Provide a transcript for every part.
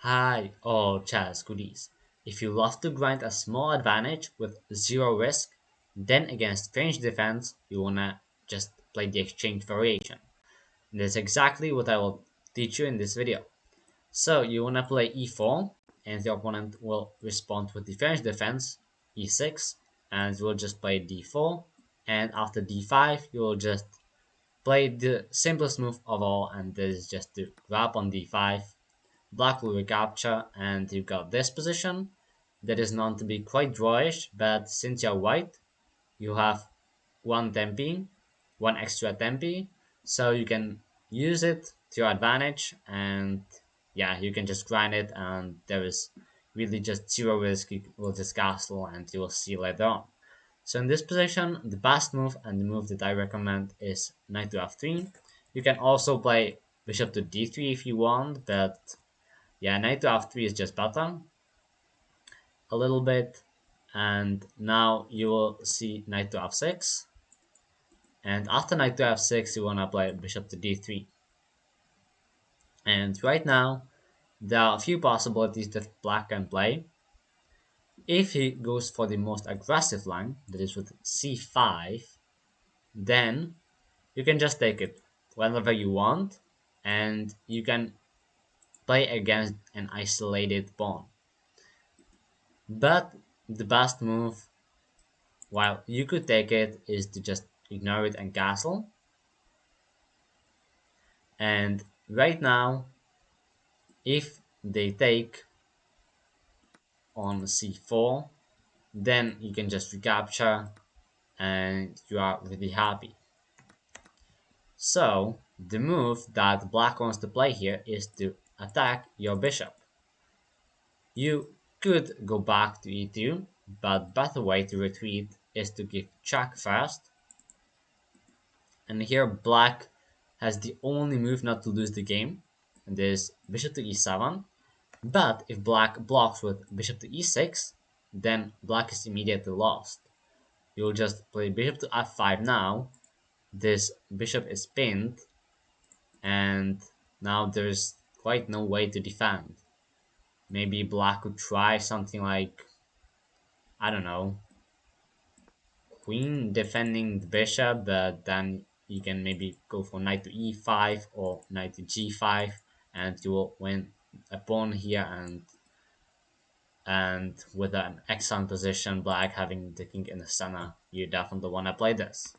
Hi, all chess goodies. If you love to grind a small advantage with zero risk, then against French defense, you wanna just play the exchange variation. And that's exactly what I will teach you in this video. So you wanna play e4, and the opponent will respond with the French defense, e6, and you will just play d4, and after d5, you will just play the simplest move of all, and this is just to grab on d5. Black will recapture, and you got this position that is known to be quite drawish, but since you're white, you have one tempi, one extra tempi, so you can use it to your advantage, and yeah, you can just grind it, and there is really just zero risk with this castle, and you will see later on. So in this position, the best move and the move that I recommend is knight to f3. You can also play bishop to d3 if you want, but yeah, knight to f3 is just better a little bit. And now you will see knight to f6. And after knight to f6, you want to play bishop to d3. And right now, there are a few possibilities that black can play. If he goes for the most aggressive line, that is with c5, then you can just take it whenever you want, and you can play against an isolated pawn. But the best move, while you could take it, is to just ignore it and castle. And right now, if they take on c4, then you can just recapture and you are really happy. So the move that black wants to play here is to attack your bishop. You could go back to e2, but better way to retreat is to give check first. And here black has the only move not to lose the game, and this bishop to e7. But if black blocks with bishop to e6, then black is immediately lost. You'll just play bishop to f5 now. This bishop is pinned, and now there's quite no way to defend. Maybe black could try something like, I don't know, queen defending the bishop, but then you can maybe go for knight to e5 or knight to g5, and you will win a pawn here. And with an excellent position, black having the king in the center, you definitely want to play this.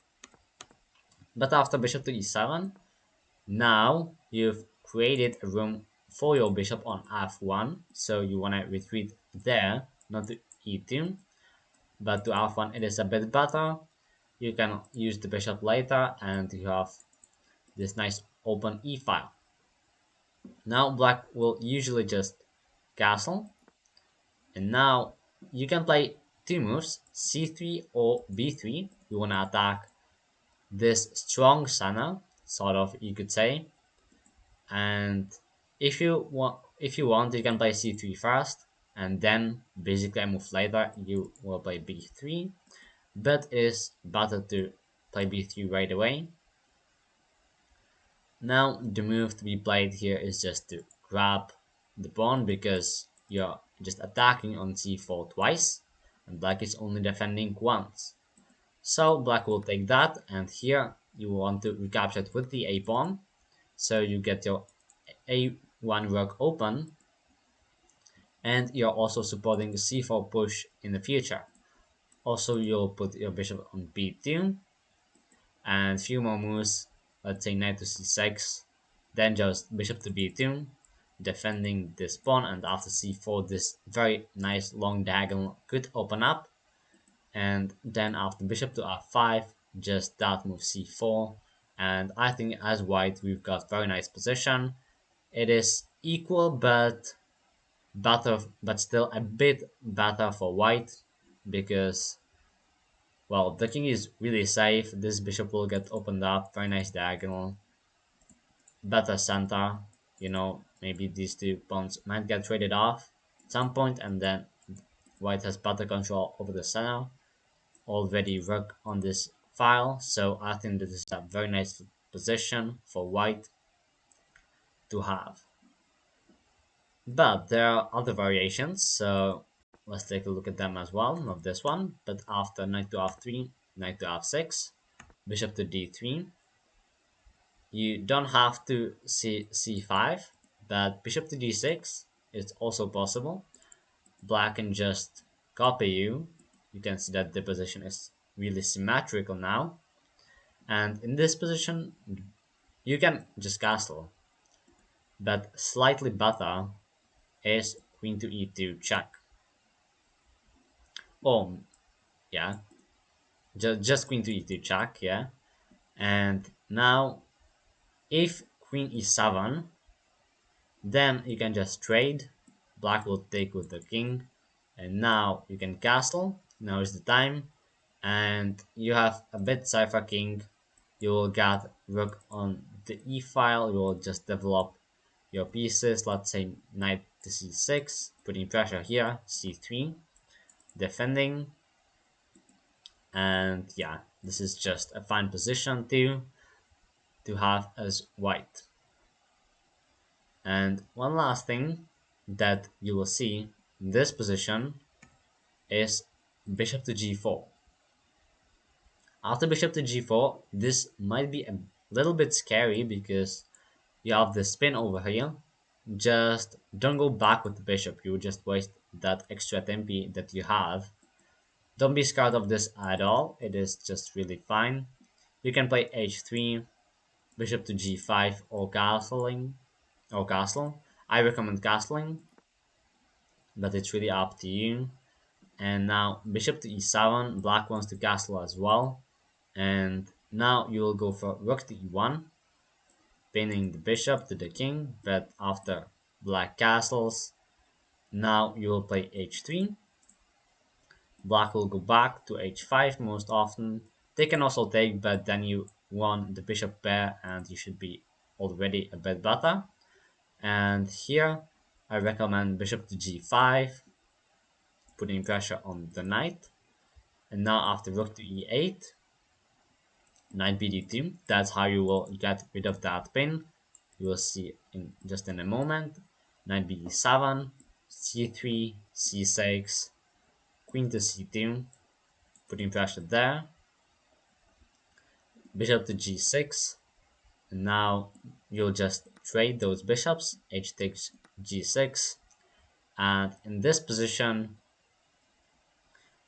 But after bishop to e7, now you've created a room for your bishop on f1, so you want to retreat there, not to e2, but to f1 it is a bit better. You can use the bishop later, and you have this nice open e file. Now black will usually just castle, and now you can play two moves, c3 or b3. You want to attack this strong center, sort of, you could say. And if you want, you can play c3 first, and then basically a move later you will play b3. But it is better to play b3 right away. Now the move to be played here is just to grab the pawn, because you're just attacking on c4 twice, and black is only defending once. So black will take that, and here you want to recapture it with the a pawn, so you get your a1 rook open, and you're also supporting the c4 push in the future. Also, you'll put your bishop on b2, and few more moves, let's say knight to c6, then just bishop to b2, defending this pawn, and after c4 this very nice long diagonal could open up, and then after bishop to f5, just that move c4, and I think as white we've got very nice position. It is equal but better, but still a bit better for white, because well, the king is really safe. This bishop will get opened up. Very nice diagonal. Better center. Maybe these two pawns might get traded off at some point, and then white has better control over the center. Already rook on this file, so I think this is a very nice position for white to have. But there are other variations, so let's take a look at them as well. Not this one, but after knight to f3, knight to f6, bishop to d3. You don't have to c5, but bishop to d6 is also possible. Black can just copy you. You can see that the position is really symmetrical now. And in this position, you can just castle. But slightly better is queen to e2 check. Oh, yeah, just queen to e2 check, yeah. And now, if queen e7, then you can just trade. Black will take with the king, and now you can castle. Now is the time, and you have a bit safer king. You will get rook on the e file. You will just develop your pieces. Let's say knight to c6, putting pressure here. c3, defending, and yeah, this is just a fine position to have as white. And one last thing that you will see in this position is bishop to g4. After bishop to g4, this might be a little bit scary because you have the spin over here. Just don't go back with the bishop, you will just waste that extra tempi that you have. Don't be scared of this at all, it is just really fine. You can play h3, bishop to g5, or castling, or castle. I recommend castling, but it's really up to you. And now bishop to e7, black wants to castle as well. And now you will go for rook to e1, pinning the bishop to the king, but after black castles, now you will play h3. Black will go back to h5 most often. They can also take, but then you won the bishop pair and you should be already a bit better. And here I recommend bishop to g5, putting pressure on the knight. And now after rook to e8, knight bd2, that's how you will get rid of that pin. You will see in just in a moment. Knight bd7, c3, c6, queen to c2, putting pressure there. Bishop to g6, and now you'll just trade those bishops. H takes g6, and in this position,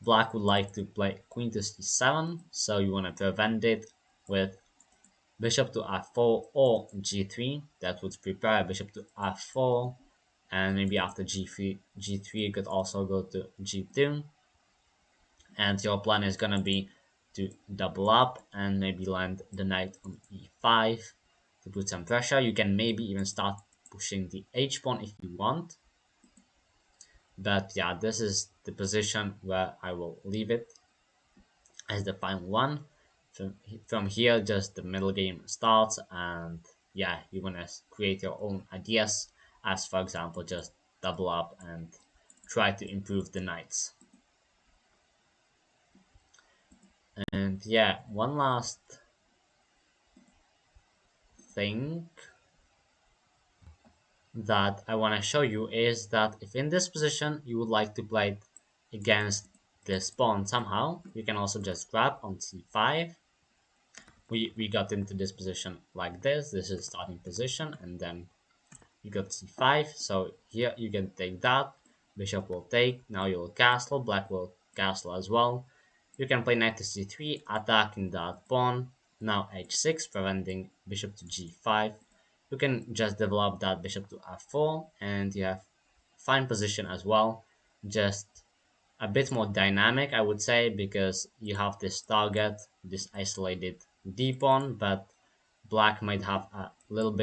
black would like to play queen to c7, so you want to prevent it with bishop to f4 or g3. That would prepare bishop to f4, and maybe after g3 you could also go to g2, and your plan is gonna be to double up and maybe land the knight on e5 to put some pressure. You can maybe even start pushing the h pawn if you want, but yeah, this is the position where I will leave it as the final one. From here, just the middle game starts, and yeah, you want to create your own ideas, as for example just double up and try to improve the knights. And yeah, one last thing that I want to show you is that if in this position you would like to play it against this pawn somehow, you can also just grab on c5. We got into this position like this. This is starting position, and then you got c5. So here you can take that. Bishop will take. Now you will castle. Black will castle as well. You can play knight to c3, attacking that pawn. Now h6, preventing bishop to g5. You can just develop that bishop to f4, and you have fine position as well. Just a bit more dynamic, I would say, because you have this target, this isolated d pawn, but black might have a little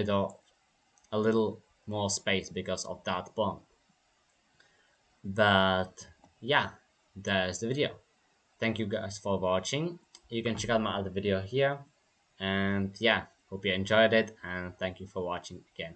more space because of that pawn. But yeah, that's the video. Thank you guys for watching. You can check out my other video here, and yeah, hope you enjoyed it, and thank you for watching again.